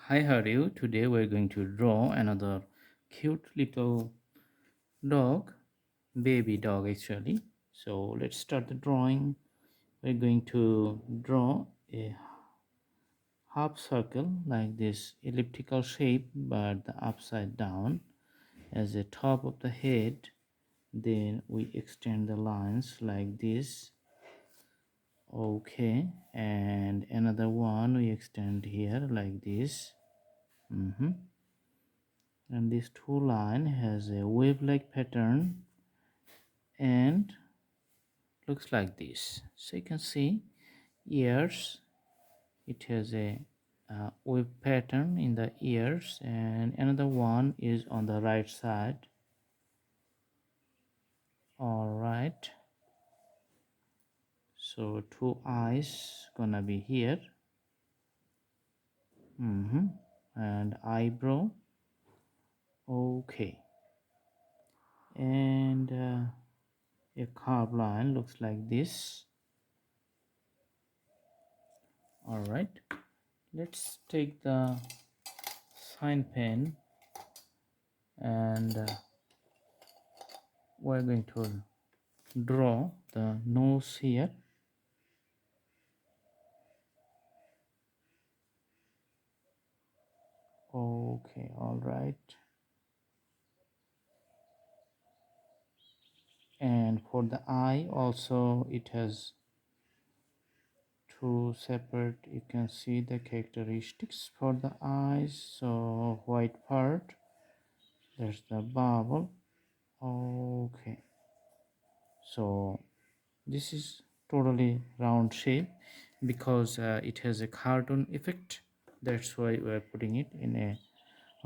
Hi, how are you? Today we're going to draw another cute little dog, baby dog actually. So let's start the drawing. We're going to draw a half circle like this elliptical shape but the upside down as the top of the head. Then we extend the lines like this. Okay, and another one we extend here like this. And this two line has a wave-like pattern and looks like this. So you can see ears, it has a wave pattern in the ears, and another one is on the right side. All right, so two eyes gonna be here. And eyebrow. Okay, and a curved line looks like this. All right, let's take the sign pen and we're going to draw the nose here. Okay, all right. And for the eye also it has two separate, you can see the characteristics for the eyes. So white part, there's the bubble. Okay, so this is totally round shape because it has a cartoon effect. That's why we're putting it in a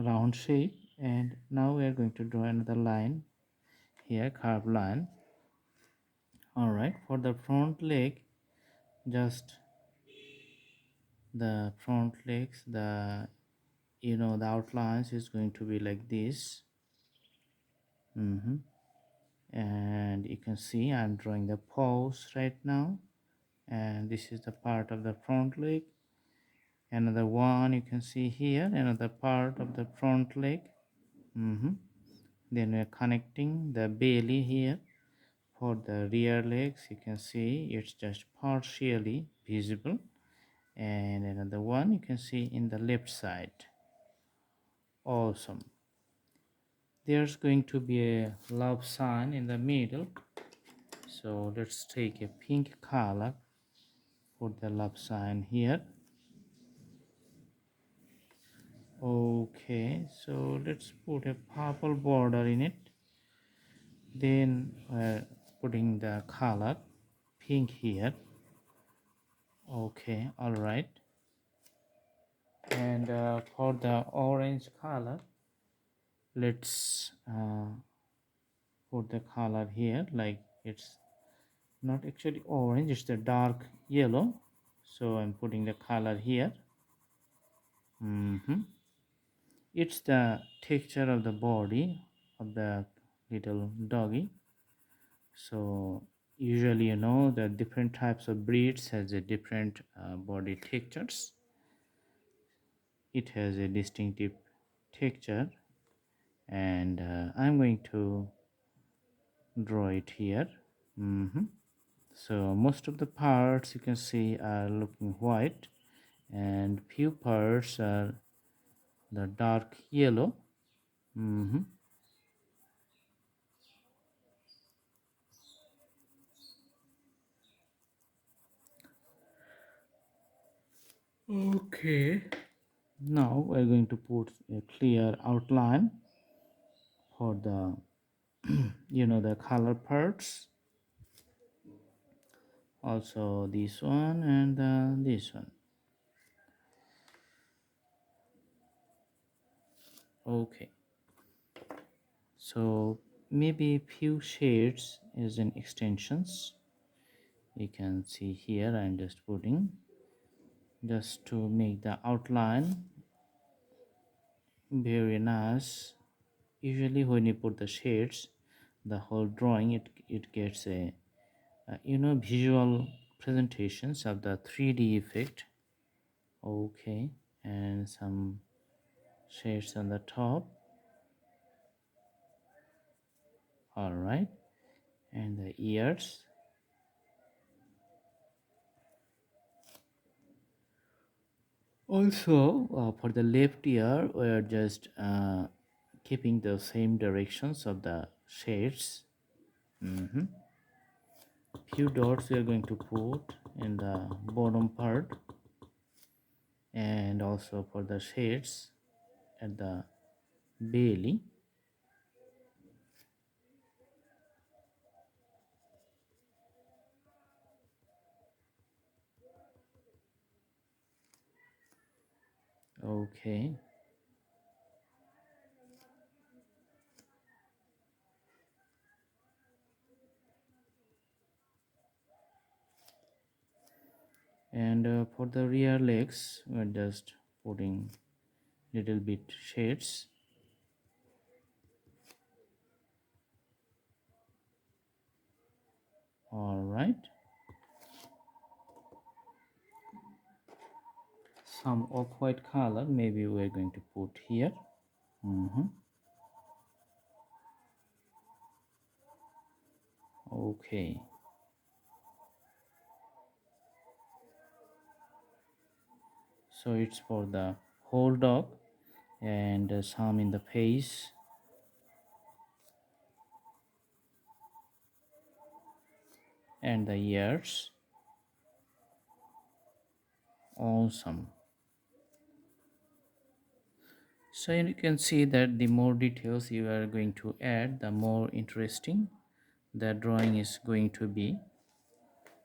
round shape. And now we are going to draw another line here, curved line. All right, for the front leg, just the front legs, the outlines is going to be like this. And you can see I'm drawing the paws right now, and this is the part of the front leg. Another one you can see here, another part of the front leg. Then we're connecting the belly here. For the rear legs, you can see it's just partially visible, and another one you can see in the left side. Awesome. There's going to be a love sign in the middle, so let's take a pink color for the love sign here. Okay, so let's put a purple border in it. Then we're putting the color pink here. Okay, all right. And for the orange color, let's put the color here, like it's not actually orange, it's the dark yellow. So I'm putting the color here. It's the texture of the body of the little doggy. So usually the different types of breeds has a different body textures. It has a distinctive texture, and I'm going to draw it here. So most of the parts you can see are looking white, and few parts are the dark yellow. Okay, now we're going to put a clear outline for the the color parts, also this one and this one. Okay, so maybe few shades as in extensions. You can see here I'm just putting, just to make the outline very nice. Usually when you put the shades, the whole drawing, it gets a visual presentations of the 3D effect. Okay, and some shades on the top. All right, and the ears. Also, for the left ear, we're just keeping the same directions of the shades. Few dots we are going to put in the bottom part, and also for the shades at the belly. Okay, and for the rear legs, we're just putting little bit shades. All right, some off-white color maybe we're going to put here. Okay, so it's for the whole dog, and some in the face and the ears. Awesome. So you can see that the more details you are going to add, the more interesting the drawing is going to be.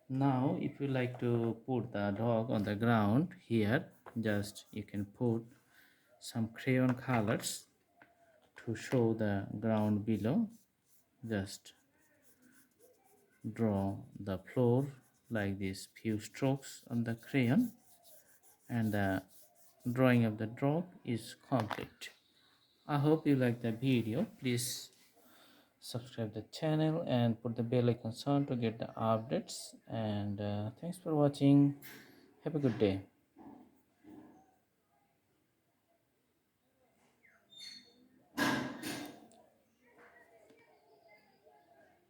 Now if you like to put the dog on the ground here, just you can put some crayon colors to show the ground below. Just draw the floor like this, few strokes on the crayon, and the drawing of the dog is complete. I hope you like the video. Please subscribe the channel and put the bell icon on to get the updates, and thanks for watching. Have a good day.